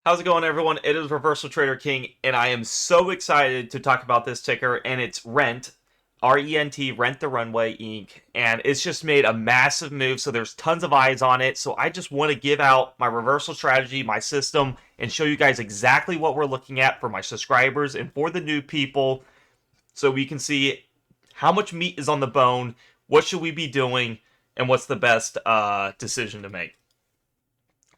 How's it going, everyone? It is Reversal Trader King, and I am so excited to talk about this ticker, and it's Rent, R-E-N-T, Rent the Runway Inc., and it's just made a massive move, so there's tons of eyes on it, so I just want to give out my reversal strategy, my system, and show you guys exactly what we're looking at for my subscribers and for the new people, so we can see how much meat is on the bone, what should we be doing, and what's the best decision to make.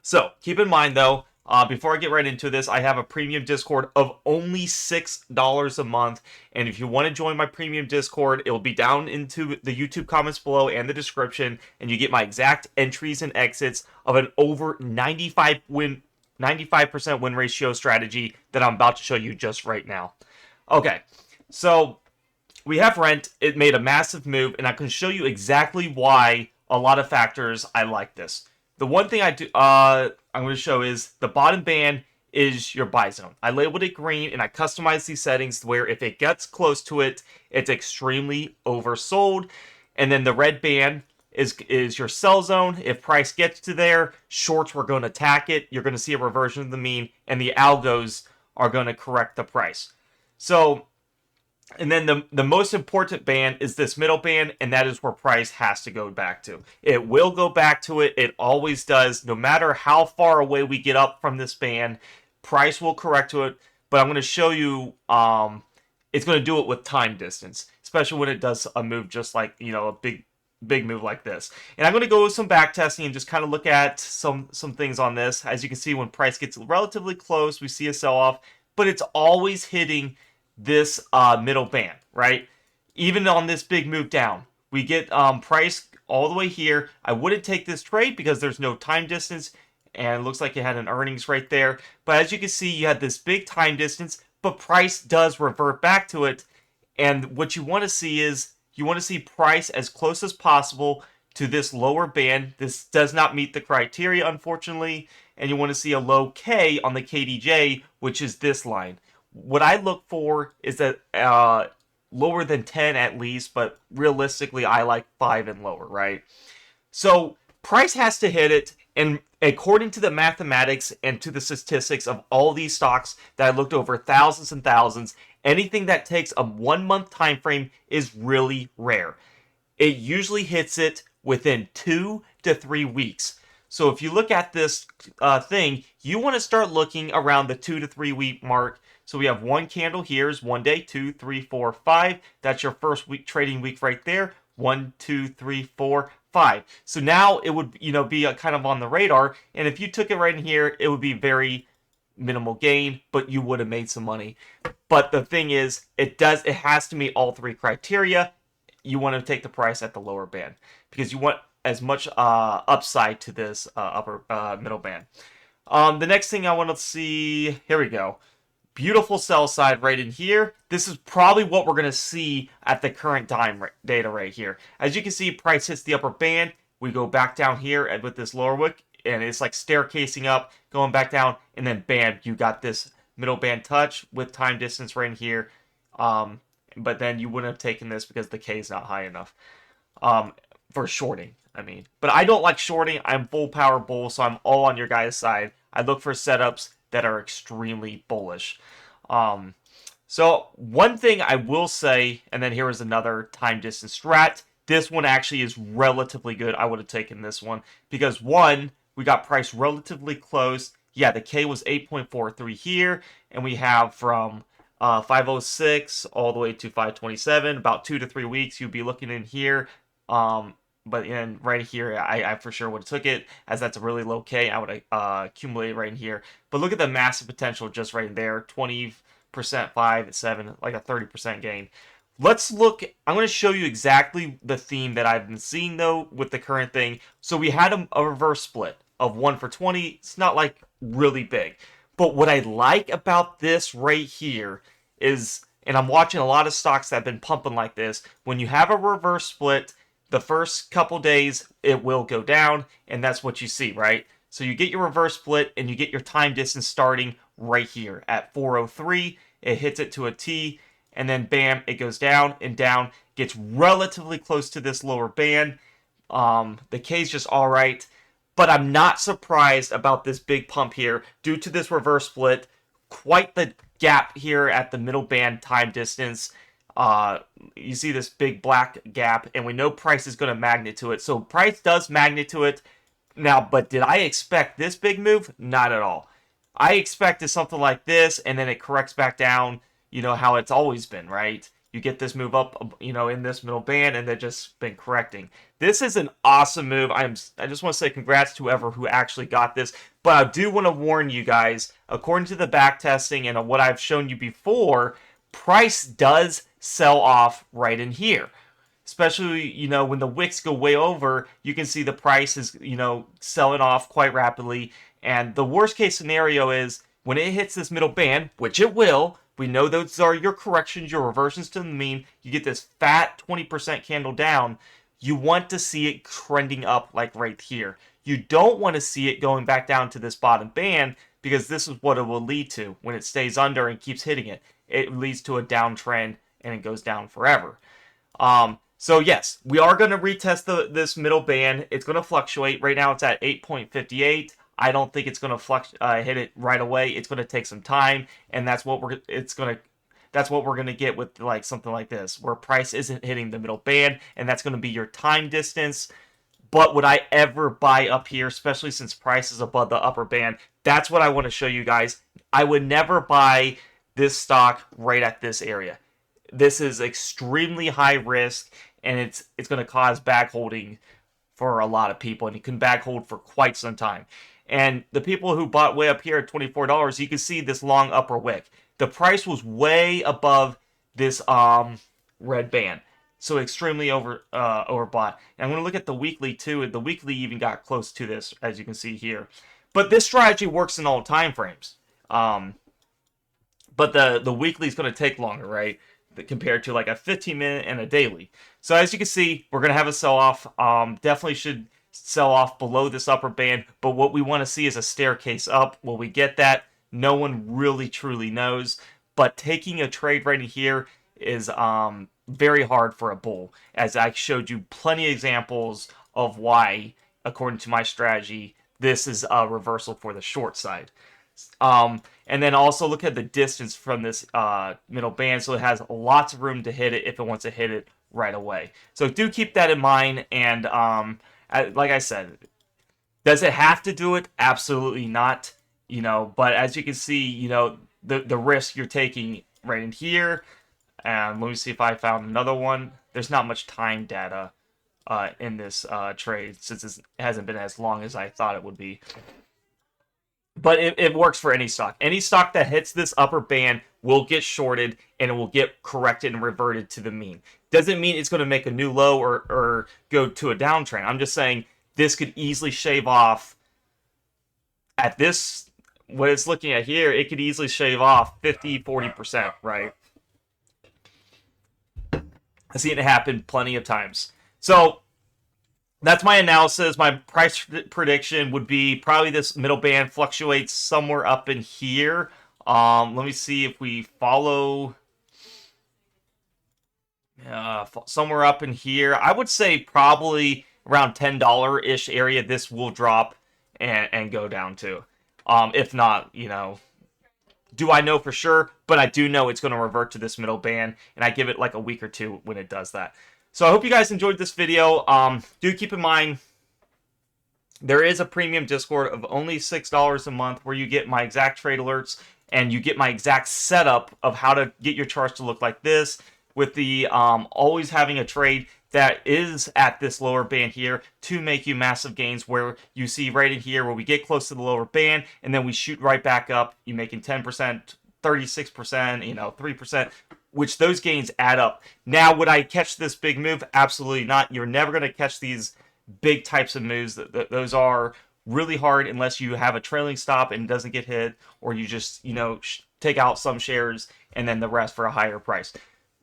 So keep in mind though, before I get right into this, I have a premium Discord of only $6 a month. And if you want to join my premium Discord, it will be down into the YouTube comments below and the description. And you get my exact entries and exits of an over 95% win ratio strategy that I'm about to show you just right now. Okay, so we have Rent. It made a massive move, and I can show you exactly why a lot of factors I like this. The one thing I'm going to show is the bottom band is your buy zone. I labeled it green, and I customized these settings where if it gets close to it, it's extremely oversold. And then the red band is your sell zone. If price gets to there, shorts were going to attack it. You're going to see a reversion of the mean, and the algos are going to correct the price. So and then the most important band is this middle band, and that is where price has to go back to. It will go back to it. It always does. No matter how far away we get up from this band, price will correct to it. But I'm going to show you it's going to do it with time distance, especially when it does a move just like, a big move like this. And I'm going to go with some back testing and just kind of look at some things on this. As you can see, when price gets relatively close, we see a sell-off, but it's always hitting this middle band, right? Even on this big move down, we get price all the way here. I wouldn't take this trade because there's no time distance, and it looks like it had an earnings right there. But as you can see, you had this big time distance, but price does revert back to it. And what you want to see is you want to see price as close as possible to this lower band. This does not meet the criteria, unfortunately. And you want to see a low K on the KDJ, which is this line. What I look for is that lower than 10 at least, but realistically, I like 5 and lower, right? So price has to hit it, and according to the mathematics and to the statistics of all these stocks that I looked over thousands and thousands, anything that takes a 1 month time frame is really rare. It usually hits it within 2 to 3 weeks. So if you look at this thing, you want to start looking around the 2 to 3 week mark. So we have one candle here is 1 day, 2, 3, 4, 5. That's your first week trading week right there. 1, 2, 3, 4, 5. So now it would be kind of on the radar. And if you took it right in here, it would be very minimal gain, but you would have made some money. But the thing is, it has to meet all three criteria. You want to take the price at the lower band because you want as much upside to this upper middle band. The next thing I want to see, here we go. Beautiful sell side right in here. This is probably what we're going to see at the current time data right here. As you can see, price hits the upper band. We go back down here with this lower wick, and it's like staircasing up, going back down, and then bam, you got this middle band touch with time distance right in here. But then you wouldn't have taken this because the K is not high enough for shorting. But I don't like shorting. I'm full power bull, so I'm all on your guys' side. I look for setups that are extremely bullish. So one thing I will say, and then here is another time distance strat. This one actually is relatively good. I would have taken this one because one, we got priced relatively close. Yeah, the K was 8.43 here, and we have from 506 all the way to 527, about 2 to 3 weeks. You'd be looking in here. But in right here, I for sure would have took it as that's a really low K. I would accumulate right in here. But look at the massive potential just right there, 20%, 5, 7, like a 30% gain. Let's look. I'm going to show you exactly the theme that I've been seeing though with the current thing. So we had a reverse split of 1 for 20. It's not like really big. But what I like about this right here is, and I'm watching a lot of stocks that have been pumping like this, when you have a reverse split, the first couple days it will go down, and that's what you see, right? So you get your reverse split and you get your time distance starting right here at 403. It hits it to a T, and then bam, it goes down and down, gets relatively close to this lower band. The K is just all right, but I'm not surprised about this big pump here due to this reverse split. Quite the gap here at the middle band time distance. You see this big black gap, and we know price is going to magnet to it. So price does magnet to it. Now, but did I expect this big move? Not at all. I expected something like this, and then it corrects back down, you know, how it's always been, right? You get this move up, you know, in this middle band, and they've just been correcting. This is an awesome move. I just want to say congrats to whoever who actually got this. But I do want to warn you guys, according to the back testing and what I've shown you before, price does sell off right in here. Especially, you know, when the wicks go way over, you can see the price is, you know, selling off quite rapidly. And the worst case scenario is when it hits this middle band, which it will. We know those are your corrections, your reversions to the mean. You get this fat 20% candle down. You want to see it trending up like right here. You don't want to see it going back down to this bottom band because this is what it will lead to when it stays under and keeps hitting it. It leads to a downtrend and it goes down forever. So yes, we are going to retest this middle band. It's going to fluctuate. Right now it's at 8.58. I don't think it's going to hit it right away. It's going to take some time, and that's what we're going to get with like something like this, where price isn't hitting the middle band, and that's going to be your time distance. But would I ever buy up here, especially since price is above the upper band? That's what I want to show you guys. I would never buy this stock right at this area. This is extremely high risk, and it's going to cause bag holding for a lot of people, and you can bag hold for quite some time. And the people who bought way up here at $24, you can see this long upper wick. The price was way above this red band, so extremely overbought. And I'm going to look at the weekly too, and the weekly even got close to this, as you can see here. But this strategy works in all time frames. But the weekly is going to take longer, right? Compared to like a 15-minute and a daily. So as you can see, we're going to have a sell-off. Definitely should sell off below this upper band, but what we want to see is a staircase up. Will we get that? No one really truly knows, but taking a trade right in here is very hard for a bull, as I showed you plenty of examples of why, according to my strategy, this is a reversal for the short side. And then also look at the distance from this middle band, so it has lots of room to hit it if it wants to hit it right away. So do keep that in mind, and like I said, does it have to do it? Absolutely not. You know, but as you can see, you know, the risk you're taking right in here. And let me see if I found another one. There's not much time data in this trade, since it hasn't been as long as I thought it would be. But it works for any stock. Any stock that hits this upper band will get shorted, and it will get corrected and reverted to the mean. Doesn't mean it's going to make a new low or go to a downtrend. I'm just saying this could easily shave off at this, what it's looking at here, it could easily shave off 50-40%, right? I've seen it happen plenty of times. So that's my analysis. My price prediction would be probably this middle band fluctuates somewhere up in here. Let me see if we follow somewhere up in here. I would say probably around $10-ish area this will drop and go down to. If not, you know, do I know for sure? But I do know it's going to revert to this middle band, and I give it like a week or two when it does that. So I hope you guys enjoyed this video. Do keep in mind, there is a premium Discord of only $6 a month where you get my exact trade alerts, and you get my exact setup of how to get your charts to look like this, with the always having a trade that is at this lower band here to make you massive gains, where you see right in here where we get close to the lower band and then we shoot right back up. You making 10%, 36%, you know, 3%, which those gains add up. Now, would I catch this big move? Absolutely not. You're never going to catch these big types of moves. Those are really hard unless you have a trailing stop and it doesn't get hit, or you just, you know, take out some shares and then the rest for a higher price.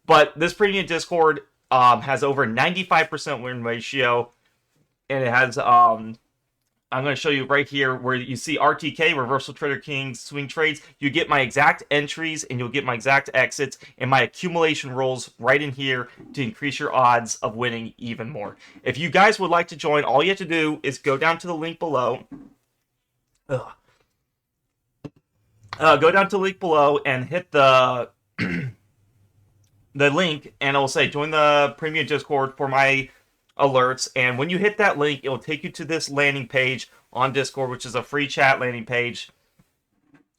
But this premium Discord has over 95% win ratio, and it has I'm going to show you right here where you see RTK, Reversal Trader Kings, swing trades. You get my exact entries and you'll get my exact exits and my accumulation rolls right in here to increase your odds of winning even more. If you guys would like to join, all you have to do is go down to the link below. Go down to the link below and hit the the link, and it will say join the premium Discord for my alerts. And when you hit that link, it will take you to this landing page on Discord, which is a free chat landing page.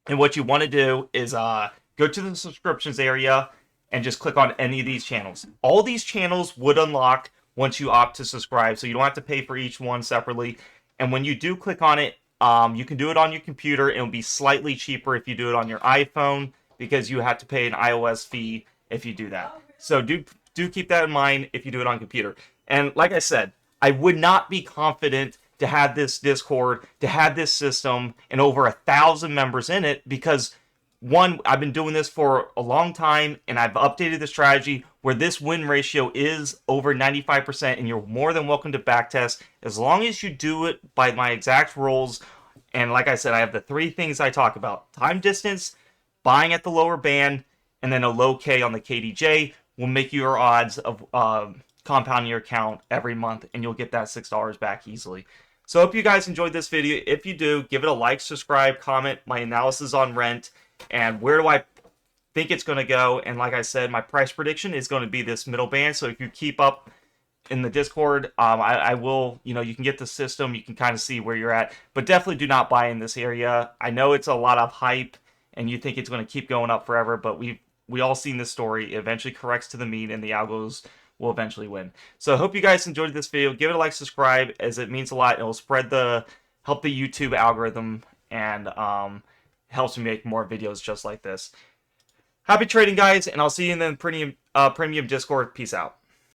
And what you want to do is go to the subscriptions area and just click on any of these channels. All these channels would unlock once you opt to subscribe, so you don't have to pay for each one separately. And when you do click on it, you can do it on your computer. It'll be slightly cheaper if you do it on your iPhone, because you have to pay an iOS fee if you do that. So do keep that in mind if you do it on computer. And like I said, I would not be confident to have this Discord, to have this system, and over 1,000 members in it, because one, I've been doing this for a long time, and I've updated the strategy where this win ratio is over 95%, and you're more than welcome to backtest as long as you do it by my exact rules. And like I said, I have the 3 things I talk about: time, distance, buying at the lower band, and then a low K on the KDJ will make your odds of compounding your account every month, and you'll get that $6 back easily. So I hope you guys enjoyed this video. If you do, give it a like, subscribe, comment my analysis on Rent, and where do I think it's going to go. And like I said, my price prediction is going to be this middle band. So if you keep up in the Discord, I will, you can get the system, you can kind of see where you're at, but definitely do not buy in this area. I know it's a lot of hype, and you think it's going to keep going up forever, but we all seen this story. It eventually corrects to the mean, and the algos will eventually win. So I hope you guys enjoyed this video. Give it a like, subscribe, as it means a lot. It will help the YouTube algorithm, and helps me make more videos just like this. Happy trading, guys, and I'll see you in the premium Discord. Peace out.